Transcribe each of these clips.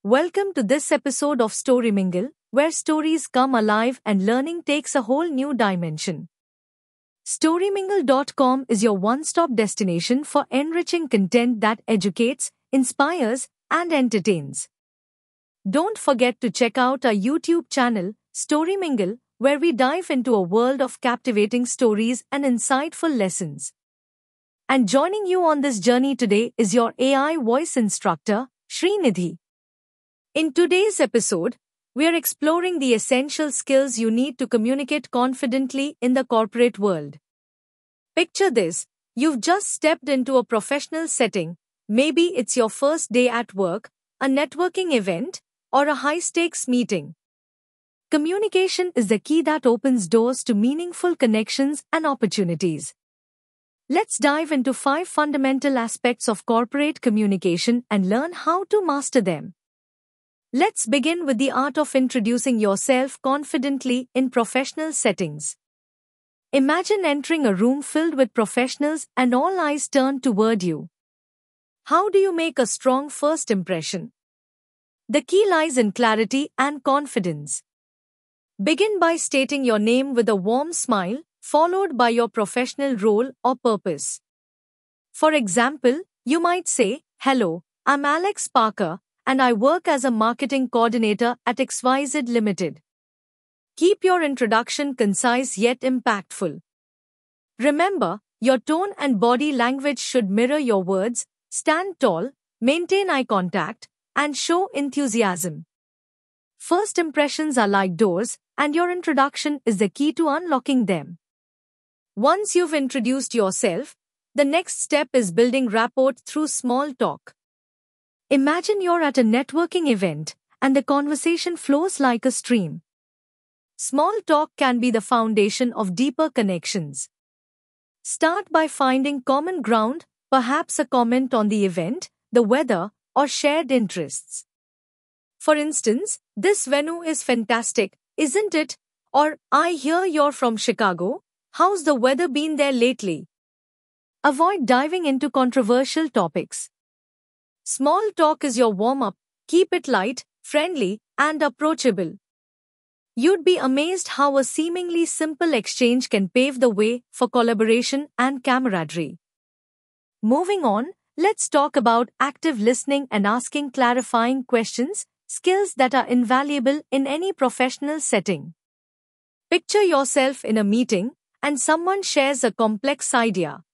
Welcome to this episode of Story Mingle, where stories come alive and learning takes a whole new dimension. StoryMingle.com is your one-stop destination for enriching content that educates, inspires, and entertains. Don't forget to check out our YouTube channel, Story Mingle, where we dive into a world of captivating stories and insightful lessons. And joining you on this journey today is your AI voice instructor, Srinidhi. In today's episode, we are exploring the essential skills you need to communicate confidently in the corporate world. Picture this: you've just stepped into a professional setting, maybe it's your first day at work, a networking event, or a high-stakes meeting. Communication is the key that opens doors to meaningful connections and opportunities. Let's dive into 5 fundamental aspects of corporate communication and learn how to master them. Let's begin with the art of introducing yourself confidently in professional settings. Imagine entering a room filled with professionals and all eyes turned toward you. How do you make a strong first impression? The key lies in clarity and confidence. Begin by stating your name with a warm smile, followed by your professional role or purpose. For example, you might say, "Hello, I'm Alex Parker, and I work as a marketing coordinator at XYZ Limited." Keep your introduction concise yet impactful. Remember, your tone and body language should mirror your words. Stand tall, maintain eye contact, and show enthusiasm. First impressions are like doors, and your introduction is the key to unlocking them. Once you've introduced yourself, the next step is building rapport through small talk. Imagine you're at a networking event, and the conversation flows like a stream. Small talk can be the foundation of deeper connections. Start by finding common ground, perhaps a comment on the event, the weather, or shared interests. For instance, "This venue is fantastic, isn't it?" Or, "I hear you're from Chicago. How's the weather been there lately?" Avoid diving into controversial topics. Small talk is your warm-up. Keep it light, friendly, and approachable. You'd be amazed how a seemingly simple exchange can pave the way for collaboration and camaraderie. Moving on, let's talk about active listening and asking clarifying questions, skills that are invaluable in any professional setting. Picture yourself in a meeting, and someone shares a complex idea.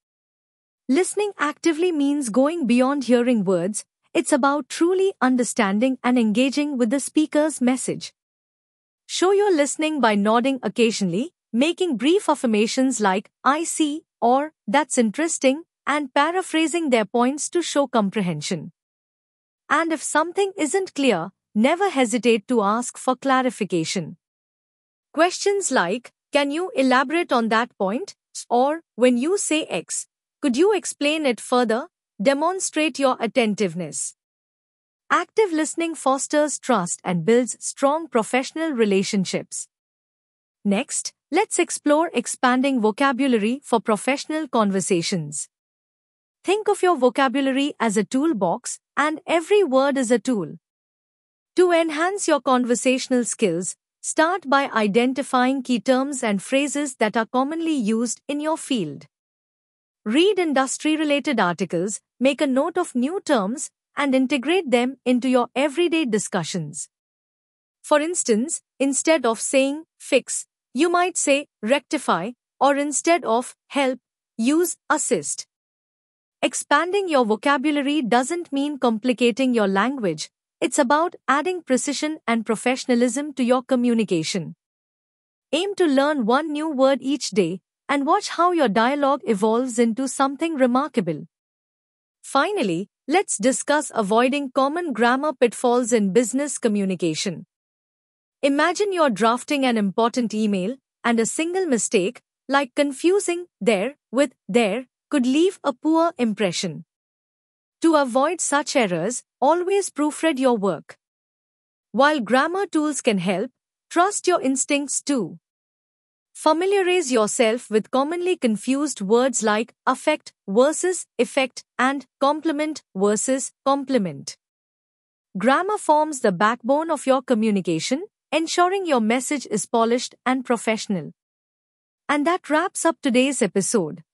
Listening actively means going beyond hearing words. It's about truly understanding and engaging with the speaker's message. Show your listening by nodding occasionally, making brief affirmations like "I see" or "That's interesting," and paraphrasing their points to show comprehension. And if something isn't clear, never hesitate to ask for clarification. Questions like, "Can you elaborate on that point?" or "When you say X, could you explain it further?" demonstrate your attentiveness. Active listening fosters trust and builds strong professional relationships. Next, let's explore expanding vocabulary for professional conversations. Think of your vocabulary as a toolbox, and every word is a tool. To enhance your conversational skills, start by identifying key terms and phrases that are commonly used in your field. Read industry-related articles, make a note of new terms, and integrate them into your everyday discussions. For instance, instead of saying "fix," you might say "rectify," or instead of "help," use "assist." Expanding your vocabulary doesn't mean complicating your language. It's about adding precision and professionalism to your communication. Aim to learn one new word each day, and watch how your dialogue evolves into something remarkable. Finally, let's discuss avoiding common grammar pitfalls in business communication. Imagine you're drafting an important email, and a single mistake, like confusing "there" with "there," could leave a poor impression. To avoid such errors, always proofread your work. While grammar tools can help, trust your instincts too. Familiarize yourself with commonly confused words like affect versus effect and complement versus complement. Grammar forms the backbone of your communication, ensuring your message is polished and professional. And that wraps up today's episode.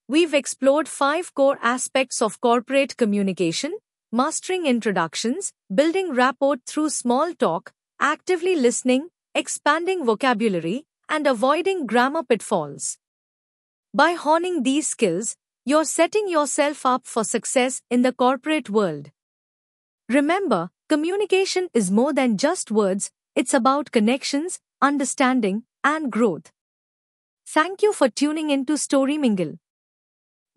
We've explored 5 core aspects of corporate communication: mastering introductions, building rapport through small talk, actively listening, expanding vocabulary, and avoiding grammar pitfalls. By honing these skills, you're setting yourself up for success in the corporate world. Remember, communication is more than just words, it's about connections, understanding, and growth. Thank you for tuning in to Storymingle.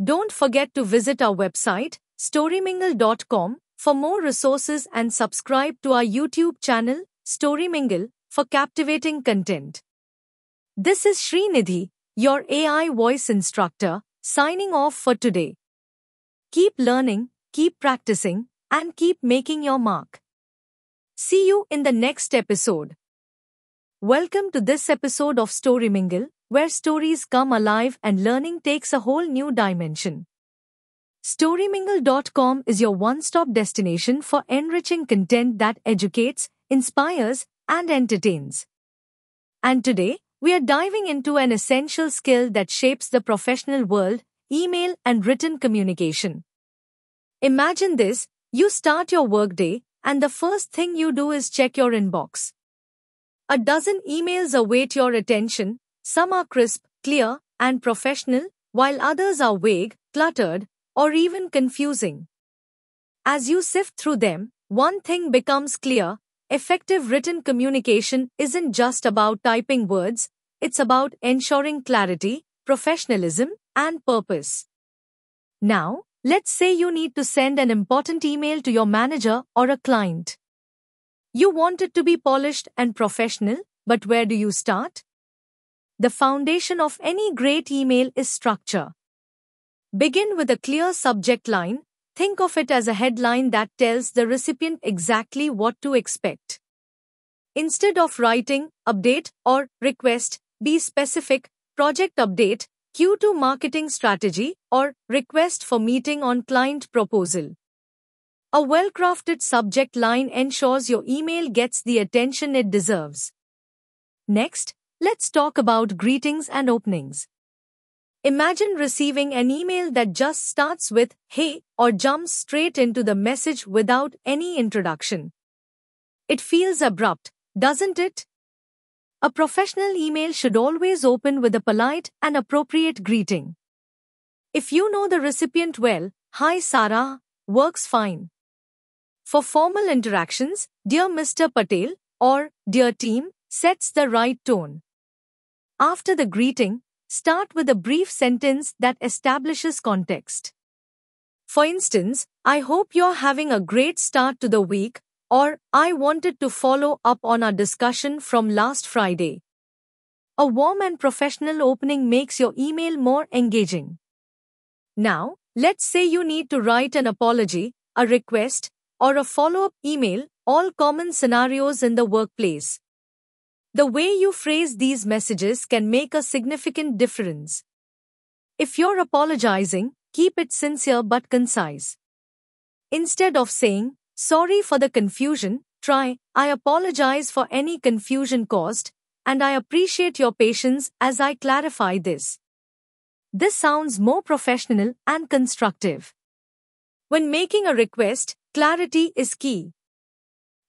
Don't forget to visit our website, storymingle.com, for more resources and subscribe to our YouTube channel, Storymingle, for captivating content. This is Srinidhi, your AI voice instructor, signing off for today. Keep learning, keep practicing, and keep making your mark. See you in the next episode. Welcome to this episode of Storymingle, where stories come alive and learning takes a whole new dimension. Storymingle.com is your one-stop destination for enriching content that educates, inspires, and entertains. And today, we are diving into an essential skill that shapes the professional world: email and written communication. Imagine this: you start your workday, and the first thing you do is check your inbox. A dozen emails await your attention. Some are crisp, clear, and professional, while others are vague, cluttered, or even confusing. As you sift through them, one thing becomes clear: effective written communication isn't just about typing words, it's about ensuring clarity, professionalism, and purpose. Now, let's say you need to send an important email to your manager or a client. You want it to be polished and professional, but where do you start? The foundation of any great email is structure. Begin with a clear subject line. Think of it as a headline that tells the recipient exactly what to expect. Instead of writing update or request, be specific: project update, Q2 marketing strategy, or request for meeting on client proposal. A well-crafted subject line ensures your email gets the attention it deserves. Next, let's talk about greetings and openings. Imagine receiving an email that just starts with "Hey" or jumps straight into the message without any introduction. It feels abrupt, doesn't it? A professional email should always open with a polite and appropriate greeting. If you know the recipient well, "Hi Sarah," works fine. For formal interactions, "Dear Mr. Patel" or "Dear team" sets the right tone. After the greeting, start with a brief sentence that establishes context. For instance, "I hope you're having a great start to the week," or "I wanted to follow up on our discussion from last Friday." A warm and professional opening makes your email more engaging. Now, let's say you need to write an apology, a request, or a follow-up email, all common scenarios in the workplace. The way you phrase these messages can make a significant difference. If you're apologizing, keep it sincere but concise. Instead of saying, "Sorry for the confusion," try, "I apologize for any confusion caused, and I appreciate your patience as I clarify this." This sounds more professional and constructive. When making a request, clarity is key.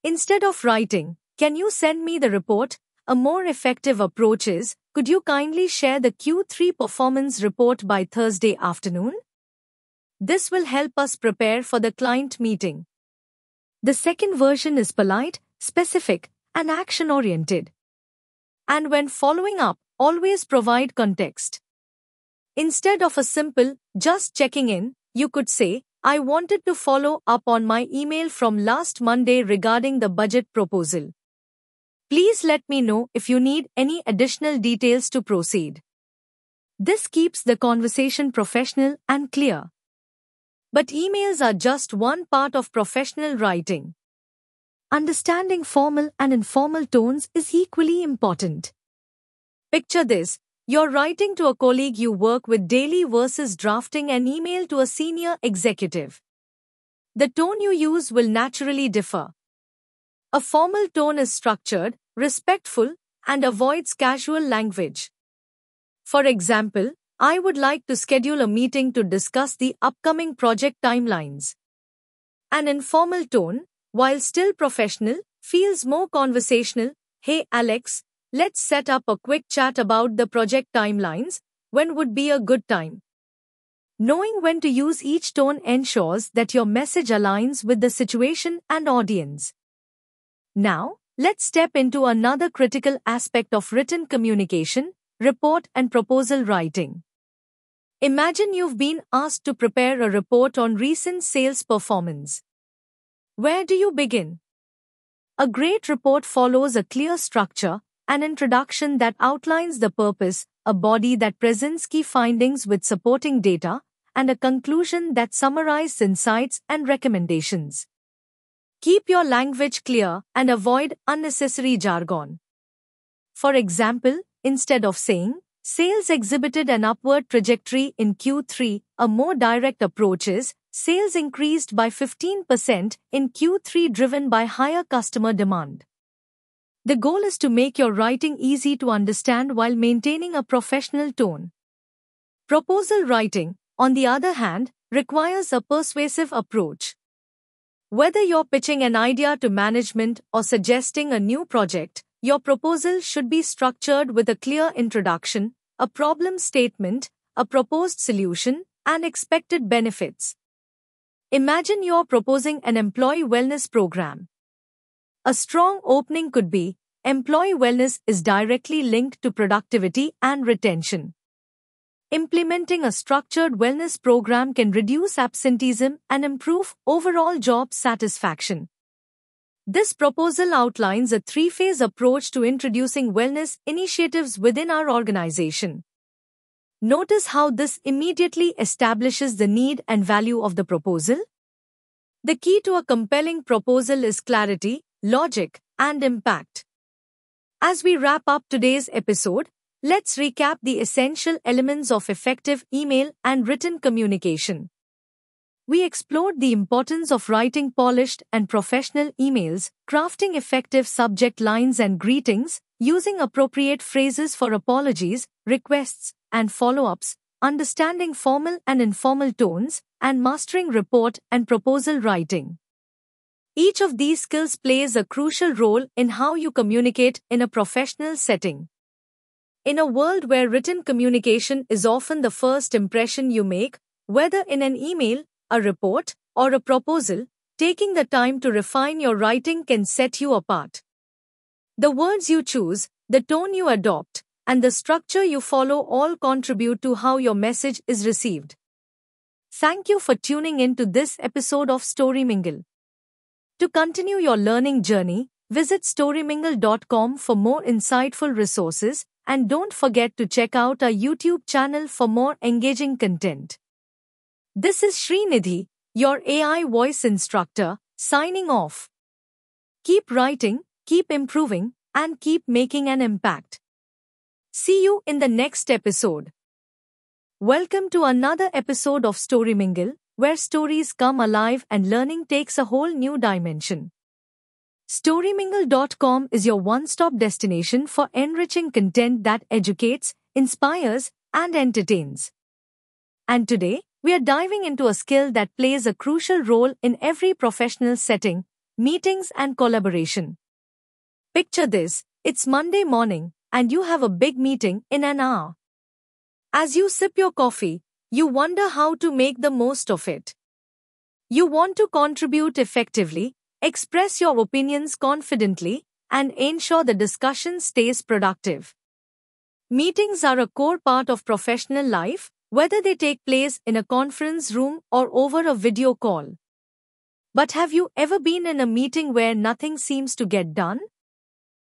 Instead of writing, "Can you send me the report?" a more effective approach is, "Could you kindly share the Q3 performance report by Thursday afternoon?" This will help us prepare for the client meeting. The second version is polite, specific, and action-oriented. And when following up, always provide context. Instead of a simple, "just checking in," you could say, "I wanted to follow up on my email from last Monday regarding the budget proposal. Please let me know if you need any additional details to proceed." This keeps the conversation professional and clear. But emails are just one part of professional writing. Understanding formal and informal tones is equally important. Picture this: you're writing to a colleague you work with daily versus drafting an email to a senior executive. the tone you use will naturally differ. A formal tone is structured, respectful, and avoids casual language. For example, I would like to schedule a meeting to discuss the upcoming project timelines. An informal tone, while still professional, feels more conversational. Hey Alex, let's set up a quick chat about the project timelines. When would be a good time? Knowing when to use each tone ensures that your message aligns with the situation and audience. Now, let's step into another critical aspect of written communication: report and proposal writing. Imagine you've been asked to prepare a report on recent sales performance. Where do you begin? A great report follows a clear structure: an introduction that outlines the purpose, a body that presents key findings with supporting data, and a conclusion that summarizes insights and recommendations. Keep your language clear and avoid unnecessary jargon. For example, instead of saying, "Sales exhibited an upward trajectory in Q3, a more direct approach is, sales increased by 15% in Q3 driven by higher customer demand." The goal is to make your writing easy to understand while maintaining a professional tone. Proposal writing, on the other hand, requires a persuasive approach. Whether you're pitching an idea to management or suggesting a new project, your proposal should be structured with a clear introduction, a problem statement, a proposed solution, and expected benefits. Imagine you're proposing an employee wellness program. A strong opening could be, "Employee wellness is directly linked to productivity and retention. Implementing a structured wellness program can reduce absenteeism and improve overall job satisfaction." This proposal outlines a three-phase approach to introducing wellness initiatives within our organization. Notice how this immediately establishes the need and value of the proposal. The key to a compelling proposal is clarity, logic, and impact. As we wrap up today's episode, let's recap the essential elements of effective email and written communication. We explored the importance of writing polished and professional emails, crafting effective subject lines and greetings, using appropriate phrases for apologies, requests, and follow-ups, understanding formal and informal tones, and mastering report and proposal writing. Each of these skills plays a crucial role in how you communicate in a professional setting. In a world where written communication is often the first impression you make, whether in an email, a report, or a proposal, taking the time to refine your writing can set you apart. The words you choose, the tone you adopt, and the structure you follow all contribute to how your message is received. Thank you for tuning in to this episode of StoryMingle. To continue your learning journey, visit storymingle.com for more insightful resources, and don't forget to check out our YouTube channel for more engaging content. This is Srinidhi, your AI voice instructor, signing off. Keep writing, keep improving, and keep making an impact. See you in the next episode. Welcome to another episode of StoryMingle, where stories come alive and learning takes a whole new dimension. StoryMingle.com is your one-stop destination for enriching content that educates, inspires, and entertains. And today, we are diving into a skill that plays a crucial role in every professional setting: meetings and collaboration. Picture this: it's Monday morning, and you have a big meeting in an hour. As you sip your coffee, you wonder how to make the most of it. You want to contribute effectively, express your opinions confidently, and ensure the discussion stays productive. Meetings are a core part of professional life, whether they take place in a conference room or over a video call. But have you ever been in a meeting where nothing seems to get done?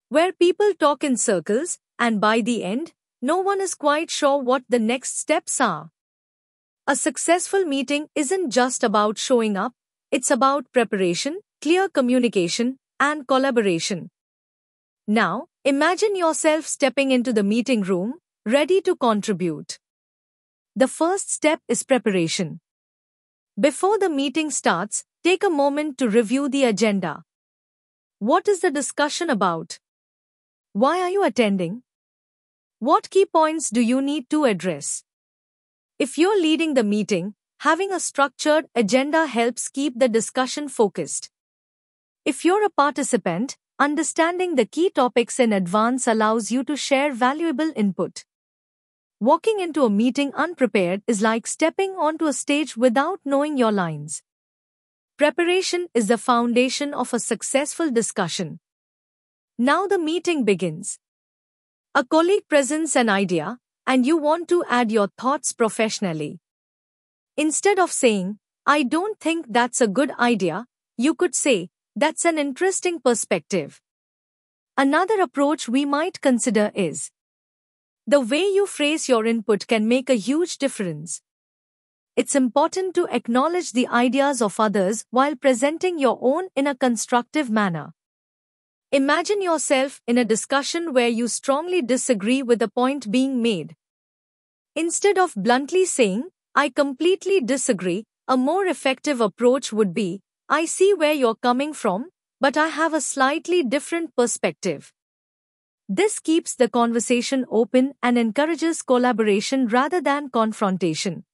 Where people talk in circles, and by the end, no one is quite sure what the next steps are? A successful meeting isn't just about showing up, it's about preparation, clear communication, and collaboration. Now, imagine yourself stepping into the meeting room, ready to contribute. The first step is preparation. Before the meeting starts, take a moment to review the agenda. What is the discussion about? Why are you attending? What key points do you need to address? If you're leading the meeting, having a structured agenda helps keep the discussion focused. If you're a participant, understanding the key topics in advance allows you to share valuable input. Walking into a meeting unprepared is like stepping onto a stage without knowing your lines. Preparation is the foundation of a successful discussion. Now the meeting begins. A colleague presents an idea, and you want to add your thoughts professionally. Instead of saying, "I don't think that's a good idea," you could say, "That's an interesting perspective." Another approach we might consider is the way you phrase your input can make a huge difference. It's important to acknowledge the ideas of others while presenting your own in a constructive manner. Imagine yourself in a discussion where you strongly disagree with the point being made. Instead of bluntly saying, "I completely disagree," a more effective approach would be, "I see where you're coming from, but I have a slightly different perspective." This keeps the conversation open and encourages collaboration rather than confrontation.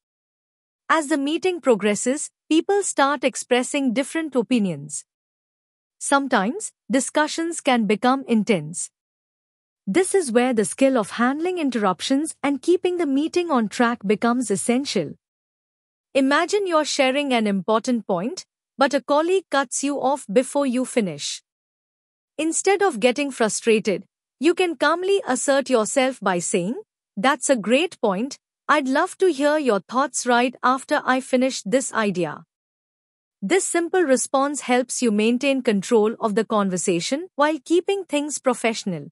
As the meeting progresses, people start expressing different opinions. Sometimes, discussions can become intense. This is where the skill of handling interruptions and keeping the meeting on track becomes essential. Imagine you're sharing an important point, but a colleague cuts you off before you finish. Instead of getting frustrated, you can calmly assert yourself by saying, "That's a great point. I'd love to hear your thoughts right after I finish this idea." This simple response helps you maintain control of the conversation while keeping things professional.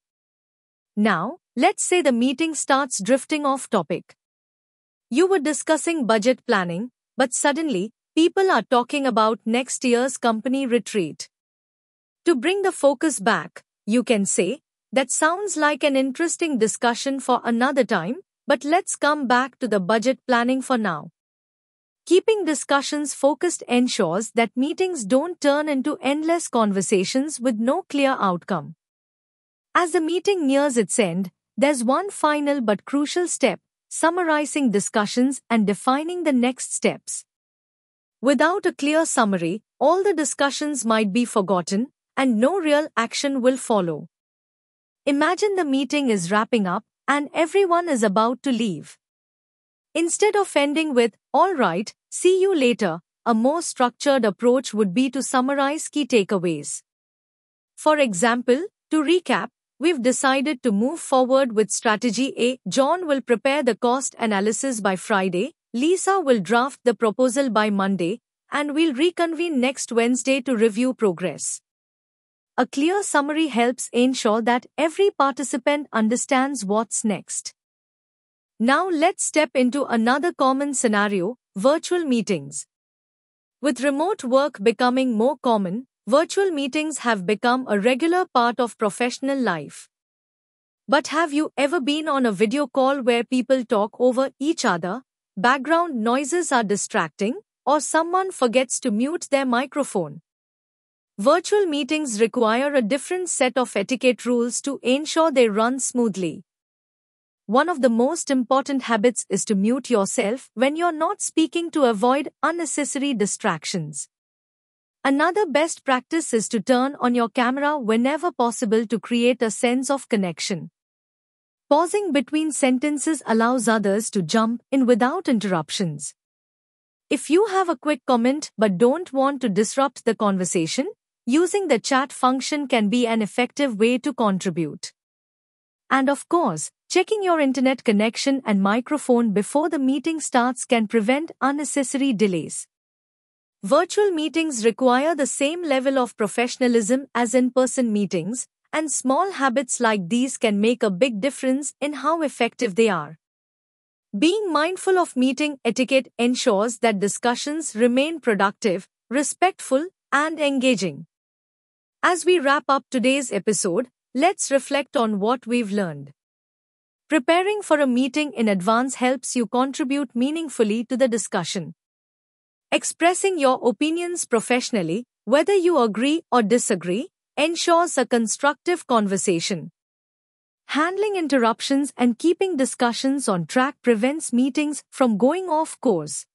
Now, let's say the meeting starts drifting off topic. You were discussing budget planning, but suddenly, people are talking about next year's company retreat. To bring the focus back, you can say, "That sounds like an interesting discussion for another time, but let's come back to the budget planning for now." Keeping discussions focused ensures that meetings don't turn into endless conversations with no clear outcome. As the meeting nears its end, there's one final but crucial step: summarizing discussions and defining the next steps. Without a clear summary, all the discussions might be forgotten, and no real action will follow. Imagine the meeting is wrapping up, and everyone is about to leave. Instead of ending with, "All right, see you later," a more structured approach would be to summarize key takeaways. For example, to recap, we've decided to move forward with strategy A. John will prepare the cost analysis by Friday, Lisa will draft the proposal by Monday, and we'll reconvene next Wednesday to review progress. A clear summary helps ensure that every participant understands what's next. Now let's step into another common scenario: virtual meetings. With remote work becoming more common, virtual meetings have become a regular part of professional life. But have you ever been on a video call where people talk over each other, background noises are distracting, or someone forgets to mute their microphone? Virtual meetings require a different set of etiquette rules to ensure they run smoothly. One of the most important habits is to mute yourself when you're not speaking to avoid unnecessary distractions. Another best practice is to turn on your camera whenever possible to create a sense of connection. Pausing between sentences allows others to jump in without interruptions. If you have a quick comment but don't want to disrupt the conversation, using the chat function can be an effective way to contribute. And of course, checking your internet connection and microphone before the meeting starts can prevent unnecessary delays. Virtual meetings require the same level of professionalism as in-person meetings, and small habits like these can make a big difference in how effective they are. Being mindful of meeting etiquette ensures that discussions remain productive, respectful, and engaging. As we wrap up today's episode, let's reflect on what we've learned. Preparing for a meeting in advance helps you contribute meaningfully to the discussion. Expressing your opinions professionally, whether you agree or disagree, ensures a constructive conversation. Handling interruptions and keeping discussions on track prevents meetings from going off course.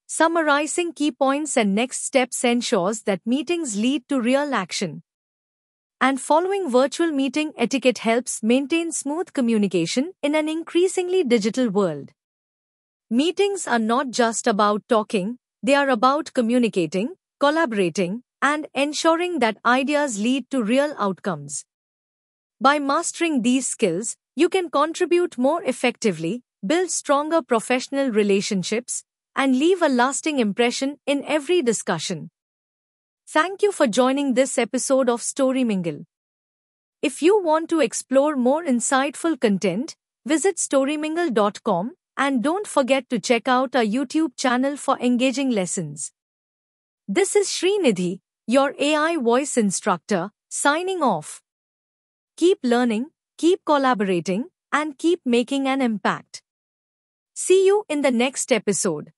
Summarizing key points and next steps ensures that meetings lead to real action. And following virtual meeting etiquette helps maintain smooth communication in an increasingly digital world. Meetings are not just about talking, they are about communicating, collaborating, and ensuring that ideas lead to real outcomes. By mastering these skills, you can contribute more effectively, build stronger professional relationships, and leave a lasting impression in every discussion. Thank you for joining this episode of Story Mingle. If you want to explore more insightful content, visit storymingle.com and don't forget to check out our YouTube channel for engaging lessons. This is Srinidhi, your AI voice instructor, signing off. Keep learning, keep collaborating, and keep making an impact. See you in the next episode.